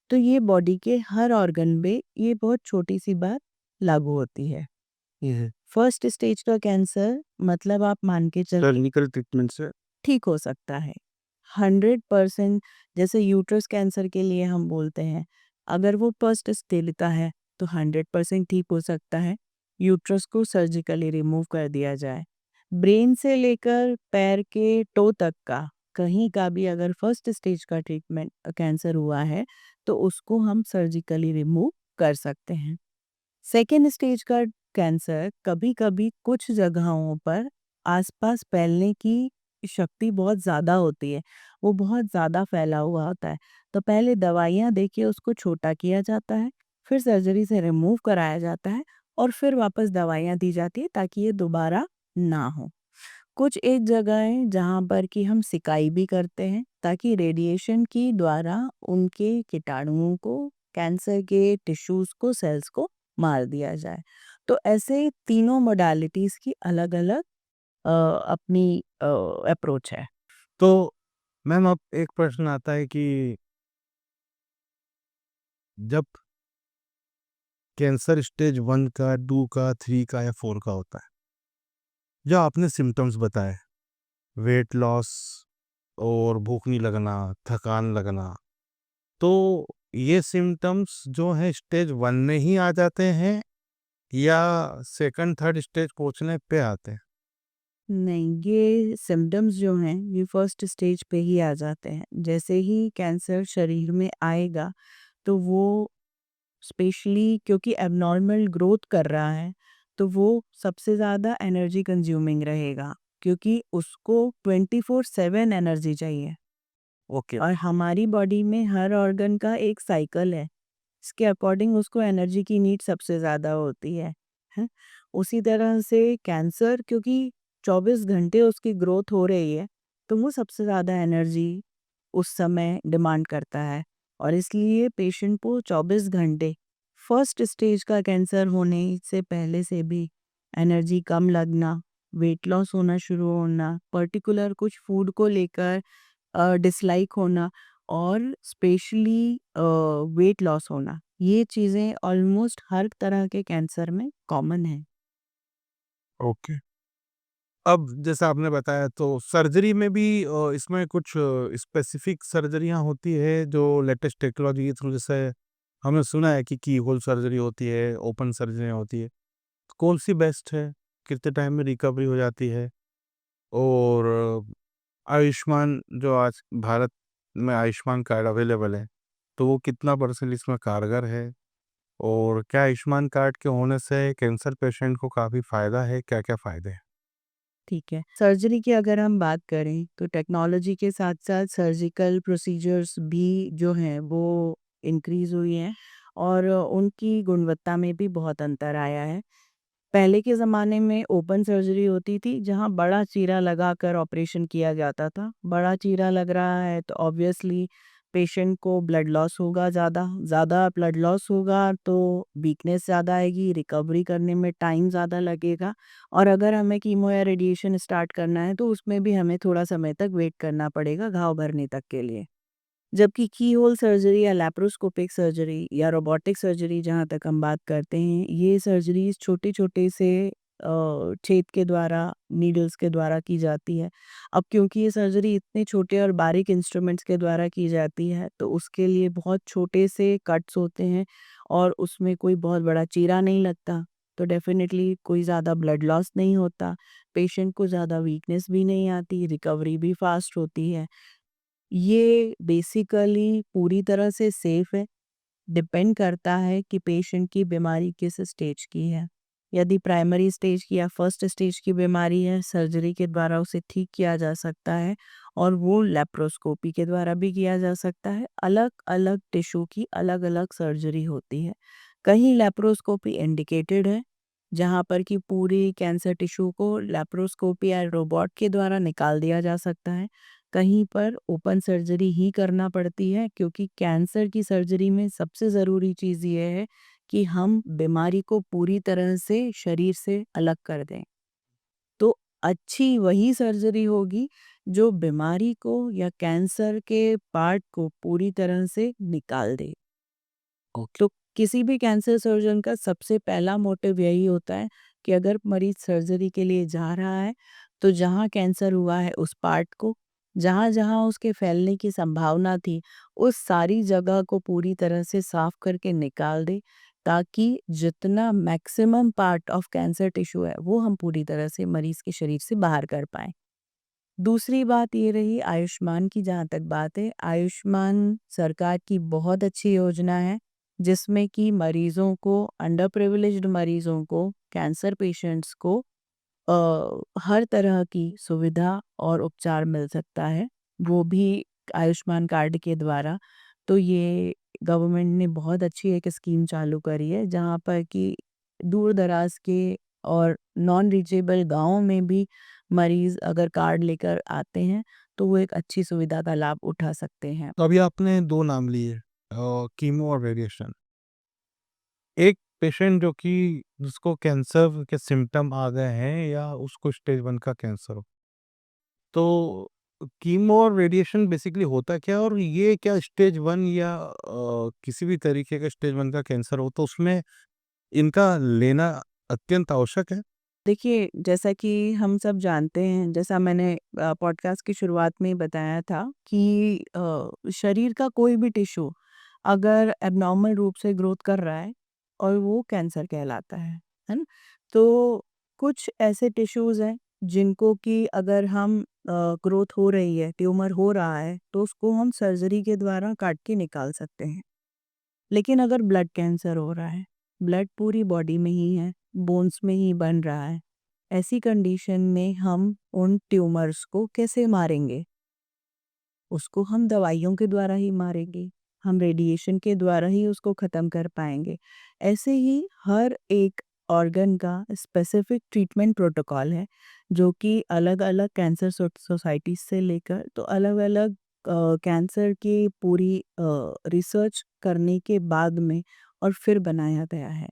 तो ये बॉडी के हर ऑर्गन पे ये बहुत छोटी-सी बात लागू होती है। ये है। फर्स्ट स्टेज का कैंसर मतलब आप मान के चल सर्जिकल ट्रीटमेंट से। ठीक हो सकता है। 100% जैसे यूट्रस कैंसर के लिए हम बोलते हैं, अगर वो फर्स्ट स्टेज का है, तो 100% ठीक हो सकता है, यूट्रस को सर्जिकली रिमूव कर दिया जाए। ब्रेन से लेकर पैर के टो तक का, कहीं का भी अगर फर्स्ट स्टेज का ट्रीटमेंट कैंसर हुआ है, तो उसको हम सर्जिकली रिमूव कर सकते हैं। सेकेंड स्टेज का कैंसर कभी-कभी कुछ जगहों पर आसपास फैलने की शक्ति बहुत ज़्यादा होती है, वो बहुत ज़्यादा फैला हुआ होता है। तो पहले दवाइयाँ देके उसको छोटा किया जाता है, फिर सर्जरी से रिमूव कराया जाता है और फिर वापस दवाइयाँ दी जाती है ताकि ये दोबारा ना हो। कुछ एक जगह है जहाँ पर कि हम सिकाई भी करते हैं ताकि रेडिएशन की द्वारा उनके कीटाणुओं को, कैंसर के टिश्यूज़ को, सेल्स को मार दिया जाए। तो ऐसे तीनों मोडालिटीज़ की अलग-अलग अपनी अप्रोच है। तो मैम, अब एक प्रश्न आता है कि जब कैंसर स्टेज 1 का, 2 का, 3 का या 4 का होता है, जो आपने सिम्पटम्स बताए, वेट लॉस और भूख नहीं लगना, थकान लगना, तो ये सिम्पटम्स जो हैं स्टेज 1 में ही आ जाते हैं या सेकंड, थर्ड स्टेज पहुँचने पे आते हैं? नहीं, ये सिम्पटम्स जो हैं ये फर्स्ट स्टेज पे ही आ जाते हैं। जैसे ही कैंसर शरीर में आएगा, तो वो स्पेशली क्योंकि एबनॉर्मल ग्रोथ कर रहा है, तो वो सबसे ज़्यादा एनर्जी कंज्यूमिंग रहेगा क्योंकि उसको 24/7 एनर्जी चाहिए। ओके। और हमारी बॉडी में हर ऑर्गन का एक साइकिल है, इसके अकॉर्डिंग उसको एनर्जी की नीड सबसे ज़्यादा होती है? उसी तरह से कैंसर क्योंकि 24 घंटे उसकी ग्रोथ हो रही है, तो वो सबसे ज़्यादा एनर्जी उस समय डिमांड करता है और इसलिए पेशेंट को 24 घंटे फर्स्ट स्टेज का कैंसर होने से पहले से भी एनर्जी कम लगना, वेट लॉस होना शुरू होना, पर्टिकुलर कुछ फूड को लेकर डिसलाइक होना और स्पेशली वेट लॉस होना, ये चीज़ें ऑलमोस्ट हर तरह के कैंसर में कॉमन है। ओके। अब जैसा आपने बताया तो सर्जरी में भी इसमें कुछ स्पेसिफिक सर्जरियाँ होती है जो लेटेस्ट टेक्नोलॉजी के थ्रू, जैसे हमने सुना है कि होल सर्जरी होती है, ओपन सर्जरियाँ होती है। कौन-सी बेस्ट है? कितने टाइम में रिकवरी हो जाती है? और आयुष्मान जो आज भारत में आयुष्मान कार्ड अवेलेबल है, तो वो कितना परसेंट इसमें कारगर है? और क्या आयुष्मान कार्ड के होने से कैंसर पेशेंट को काफ़ी फ़ायदा है? क्या-क्या फ़ायदे हैं? ठीक है। सर्जरी की अगर हम बात करें तो टेक्नोलॉजी के साथ-साथ सर्जिकल प्रोसीजर्स भी जो हैं वो इंक्रीज़ हुई हैं और उनकी गुणवत्ता में भी बहुत अंतर आया है। पहले के ज़माने में ओपन सर्जरी होती थी जहाँ बड़ा चीरा लगाकर ऑपरेशन किया जाता था। बड़ा चीरा लग रहा है तो ऑब्वियसली पेशेंट को ब्लड लॉस होगा ज़्यादा, ज़्यादा ब्लड लॉस होगा तो वीकनेस ज़्यादा आएगी, रिकवरी करने में टाइम ज़्यादा लगेगा और अगर हमें कीमो या रेडिएशन स्टार्ट करना है तो उसमें भी हमें थोड़ा समय तक वेट करना पड़ेगा घाव भरने तक के लिए। जबकि की होल सर्जरी या लैप्रोस्कोपिक सर्जरी या रोबोटिक सर्जरी जहाँ तक हम बात करते हैं, ये सर्जरीज़ छोटे-छोटे से छेद के द्वारा, नीडल्स के द्वारा की जाती है। अब क्योंकि ये सर्जरी इतने छोटे और बारीक इंस्ट्रूमेंट्स के द्वारा की जाती है, तो उसके लिए बहुत छोटे से कट्स होते हैं और उसमें कोई बहुत बड़ा चीरा नहीं लगता, तो डेफ़िनेटली कोई ज़्यादा ब्लड लॉस नहीं होता, पेशेंट को ज़्यादा वीकनेस भी नहीं आती, रिकवरी भी फ़ास्ट होती है। ये बेसिकली पूरी तरह से सेफ है, डिपेंड करता है कि पेशेंट की बीमारी किस स्टेज की है। यदि प्राइमरी स्टेज की या फर्स्ट स्टेज की बीमारी है, सर्जरी के द्वारा उसे ठीक किया जा सकता है और वो लेप्रोस्कोपी के द्वारा भी किया जा सकता है। अलग-अलग टिश्यू की अलग-अलग सर्जरी होती है। कहीं लेप्रोस्कोपी इंडिकेटेड है, जहाँ पर कि पूरी कैंसर टिश्यू को लेप्रोस्कोपी या रोबोट के द्वारा निकाल दिया जा सकता है। कहीं पर ओपन सर्जरी ही करना पड़ती है क्योंकि कैंसर की सर्जरी में सबसे ज़रूरी चीज़ ये है कि हम बीमारी को पूरी तरह से शरीर से अलग कर दें। तो अच्छी वही सर्जरी होगी जो बीमारी को या कैंसर के पार्ट को पूरी तरह से निकाल दे। तो किसी भी कैंसर सर्जन का सबसे पहला मोटिव यही होता है कि अगर मरीज सर्जरी के लिए जा रहा है तो जहाँ कैंसर हुआ है उस पार्ट को, जहाँ जहाँ उसके फैलने की संभावना थी उस सारी जगह को पूरी तरह से साफ करके निकाल दे ताकि जितना maximum part of cancer tissue है वो हम पूरी तरह से मरीज के शरीर से बाहर कर पाएं। दूसरी बात ये रही आयुष्मान की, जहाँ तक बात है, आयुष्मान सरकार की बहुत अच्छी योजना है, जिसमें कि मरीज़ों को, अंडर प्रिविलेज्ड मरीज़ों को, कैंसर पेशेंट्स को हर तरह की सुविधा और उपचार मिल सकता है, वो भी आयुष्मान कार्ड के द्वारा। तो ये गवर्नमेंट ने बहुत अच्छी एक स्कीम चालू करी है, जहाँ पर कि दूर-दराज़ के और नॉन रीचेबल गाँवों में भी मरीज़ अगर कार्ड लेकर आते हैं, तो वो एक अच्छी सुविधा का लाभ उठा सकते हैं। तो अभी आपने 2 नाम लिए, कीमो और रेडिएशन। एक पेशेंट जो कि जिसको कैंसर के सिम्पटम आ गए हैं या उसको स्टेज 1 का कैंसर हो, तो कीमो और रेडिएशन बेसिकली होता क्या है? और ये क्या स्टेज 1 या किसी भी तरीके का स्टेज 1 का कैंसर हो तो उसमें इनका लेना अत्यंत आवश्यक है? देखिए, जैसा कि हम सब जानते हैं, जैसा मैंने पॉडकास्ट की शुरुआत में ही बताया था कि शरीर का कोई भी टिश्यू अगर एब्नॉर्मल रूप से ग्रोथ कर रहा है और वो कैंसर कहलाता है ना? तो कुछ ऐसे टिश्यूज़ हैं जिनको कि अगर हम ग्रोथ हो रही है, ट्यूमर हो रहा है, तो उसको हम सर्जरी के द्वारा काट के निकाल सकते हैं। लेकिन अगर ब्लड कैंसर हो रहा है, ब्लड पूरी बॉडी में ही है, बोन्स में ही बन रहा है, ऐसी कंडीशन में हम उन ट्यूमर्स को कैसे मारेंगे? उसको हम दवाइयों के द्वारा ही मारेंगे, हम रेडिएशन के द्वारा ही उसको ख़त्म कर पाएँगे। ऐसे ही हर एक ऑर्गन का स्पेसिफिक ट्रीटमेंट प्रोटोकॉल है, जो कि अलग-अलग कैंसर सोसाइटीज़ से लेकर तो अलग-अलग कैंसर की पूरी रिसर्च करने के बाद में और फिर बनाया गया है।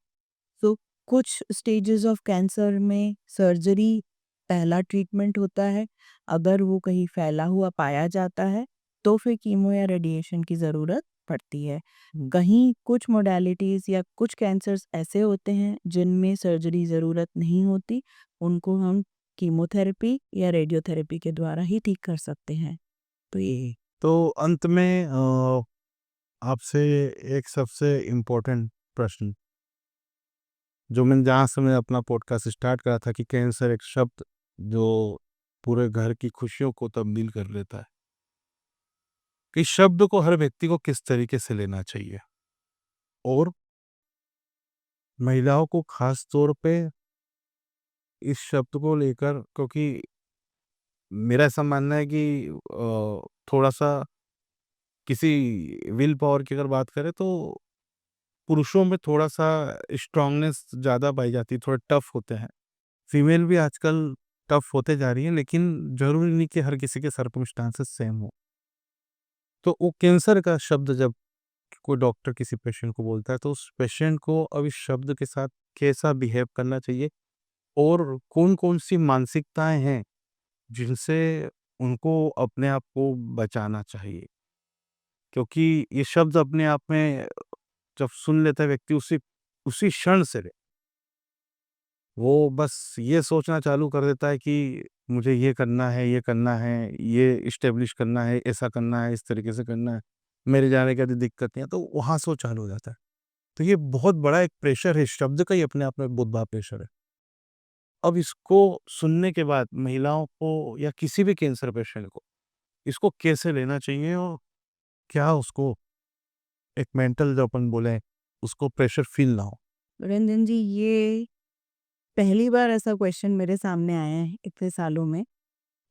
तो कुछ स्टेजेस ऑफ कैंसर में सर्जरी पहला ट्रीटमेंट होता है। अगर वो कहीं फैला हुआ पाया जाता है, तो फिर कीमो या रेडिएशन की ज़रूरत पड़ती है। कहीं कुछ मोडालिटीज़ या कुछ कैंसर्स ऐसे होते हैं, जिनमें सर्जरी ज़रूरत नहीं होती, उनको हम कीमोथेरेपी या रेडियोथेरेपी के द्वारा ही ठीक कर सकते हैं। तो ये तो अंत में आपसे एक सबसे इम्पोर्टेंट प्रश्न, जो मैंने जहाँ से मैं अपना पॉडकास्ट स्टार्ट करा था कि कैंसर एक शब्द जो पूरे घर की खुशियों को तब्दील कर देता है, कि शब्द को हर व्यक्ति को किस तरीके से लेना चाहिए, और महिलाओं को खास तौर पे इस शब्द को लेकर, क्योंकि मेरा ऐसा मानना है कि थोड़ा सा किसी विल पावर की अगर बात करें तो पुरुषों में थोड़ा सा स्ट्रांगनेस ज़्यादा पाई जाती है, थोड़े टफ होते हैं। फीमेल भी आजकल टफ होते जा रही है, लेकिन जरूरी नहीं कि हर किसी के सर्कमस्टांसेस सेम हो। तो वो कैंसर का शब्द जब कोई डॉक्टर किसी पेशेंट को बोलता है, तो उस पेशेंट को अब इस शब्द के साथ कैसा बिहेव करना चाहिए, और कौन-कौन सी मानसिकताएँ हैं, जिनसे उनको अपने आप को बचाना चाहिए। क्योंकि ये शब्द अपने आप में जब सुन लेता है व्यक्ति, उसी उसी क्षण से वो बस ये सोचना चालू कर देता है कि मुझे ये करना है, ये करना है, ये इस्टेब्लिश करना है, ऐसा करना है, इस तरीके से करना है, मेरे जाने का कोई दिक्कत नहीं है, तो वहाँ से वो चालू हो जाता है। तो ये बहुत बड़ा एक प्रेशर है, शब्द का ही अपने आप में बहुत बड़ा प्रेशर है। अब इसको सुनने के बाद महिलाओं को या किसी भी कैंसर पेशेंट को इसको कैसे लेना चाहिए, और क्या उसको एक मेंटल जो अपन बोले उसको प्रेशर फील ना हो? रंजन जी, ये पहली बार ऐसा क्वेश्चन मेरे सामने आया है इतने सालों में।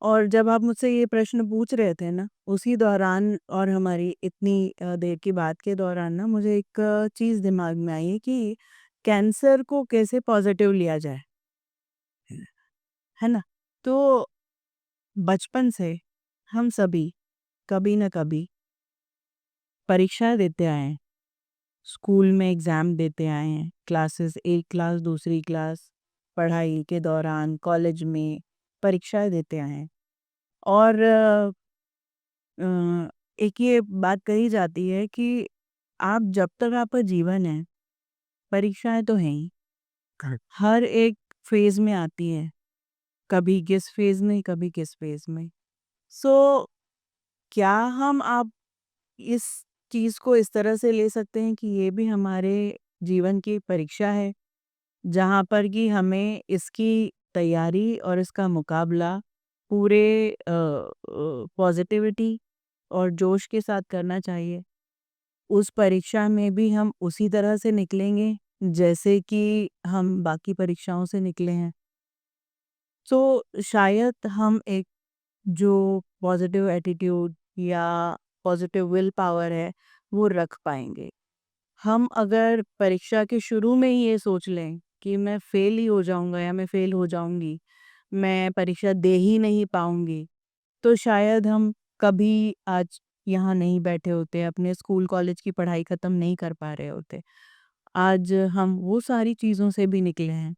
और जब आप मुझसे ये प्रश्न पूछ रहे थे ना, उसी दौरान और हमारी इतनी देर की बात के दौरान ना, मुझे एक चीज़ दिमाग में आई है कि कैंसर को कैसे पॉज़िटिव लिया जाए, है ना? तो बचपन से हम सभी कभी न कभी परीक्षाएँ देते आए हैं, स्कूल में एग्ज़ाम देते आए हैं, क्लासेस, एक क्लास, दूसरी क्लास, पढ़ाई के दौरान, कॉलेज में परीक्षाएँ देते आए हैं। और अ, एक ये बात कही जाती है कि आप जब तक आपका जीवन है, परीक्षाएँ तो हैं ही, करेक्ट। हर एक फ़ेज़ में आती है, कभी किस फ़ेज़ में, कभी किस फ़ेज़ में। सो क्या हम आप इस चीज़ को इस तरह से ले सकते हैं कि ये भी हमारे जीवन की परीक्षा है, जहाँ पर कि हमें इसकी तैयारी और इसका मुकाबला पूरे पॉज़िटिविटी और जोश के साथ करना चाहिए। उस परीक्षा में भी हम उसी तरह से निकलेंगे, जैसे कि हम बाकी परीक्षाओं से निकले हैं। तो शायद हम एक जो पॉज़िटिव एटीट्यूड या पॉज़िटिव विल पावर है, वो रख पाएँगे। हम अगर परीक्षा के शुरू में ही ये सोच लें कि मैं फ़ेल ही हो जाऊँगा या मैं फ़ेल हो जाऊँगी, मैं परीक्षा दे ही नहीं पाऊँगी, तो शायद हम कभी आज यहाँ नहीं बैठे होते, अपने स्कूल कॉलेज की पढ़ाई ख़त्म नहीं कर पा रहे होते। आज हम वो सारी चीज़ों से भी निकले हैं।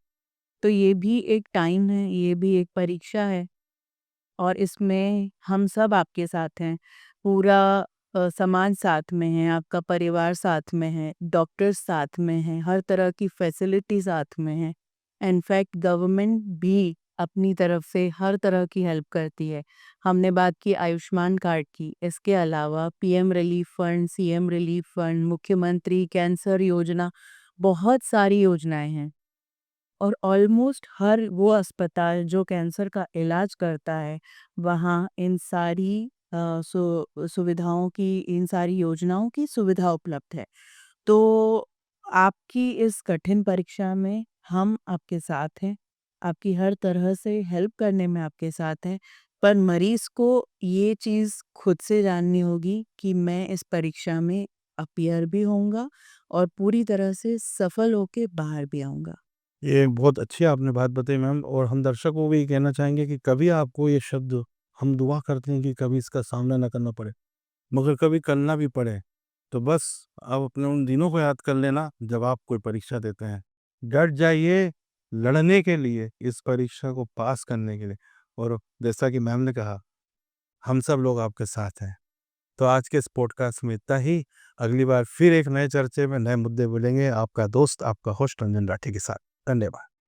तो ये भी एक टाइम है, ये भी एक परीक्षा है, और इसमें हम सब आपके साथ हैं। पूरा समाज साथ में है, आपका परिवार साथ में है, डॉक्टर्स साथ में हैं, हर तरह की फैसिलिटी साथ में है। इनफैक्ट गवर्नमेंट भी अपनी तरफ से हर तरह की हेल्प करती है। हमने बात की आयुष्मान कार्ड की, इसके अलावा PM relief fund, CM relief fund, मुख्यमंत्री कैंसर योजना, बहुत सारी योजनाएँ हैं। और ऑलमोस्ट हर वो अस्पताल जो कैंसर का इलाज करता है, वहाँ इन सारी सुविधाओं की, इन सारी योजनाओं की सुविधा उपलब्ध है। तो आपकी इस कठिन परीक्षा में हम आपके साथ हैं, आपकी हर तरह से हेल्प करने में आपके साथ हैं, पर मरीज़ को ये चीज़ खुद से जाननी होगी कि मैं इस परीक्षा में अपीयर भी होऊँगा और पूरी तरह से सफल होके बाहर भी आऊँगा। ये बहुत अच्छी आपने बात बताई मैम, और हम दर्शकों को भी कहना चाहेंगे कि कभी आपको ये शब्द, हम दुआ करते हैं कि कभी इसका सामना ना करना पड़े, मगर कभी करना भी पड़े, तो बस आप अपने उन दिनों को याद कर लेना जब आप कोई परीक्षा देते हैं। डट जाइए लड़ने के लिए, इस परीक्षा को पास करने के लिए, और जैसा कि मैम ने कहा, हम सब लोग आपके साथ हैं। तो आज के इस पॉडकास्ट में इतना ही। अगली बार फिर एक नए चर्चे में नए मुद्दे बोलेंगे। आपका दोस्त, आपका होस्ट रंजन राठी के साथ। धन्यवाद।